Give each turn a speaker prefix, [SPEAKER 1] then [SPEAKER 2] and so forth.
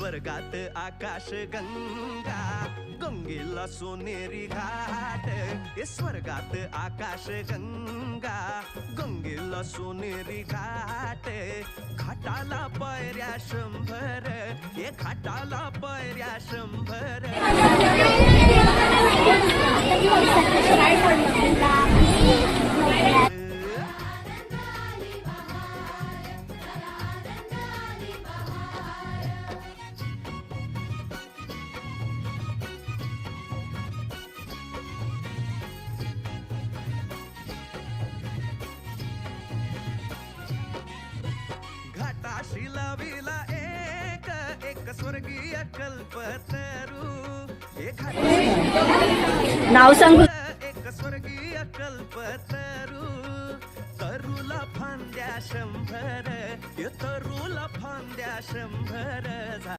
[SPEAKER 1] स्वर्गात आकाश गंगा, गंगेला सोनेरी घाट. हे स्वर्गात आकाश गंगा, गंगेला सोनेरी घाट. घाटाला पायऱ्या 100, हे घाटाला पायऱ्या 100. घाटाशी लाविला एक स्वर्गीय कल्पतरू. हे
[SPEAKER 2] नाव सांगू.
[SPEAKER 1] एक स्वर्गीय कल्पतरू. तरुला फांद्या 100, तरुला फांद्या 100.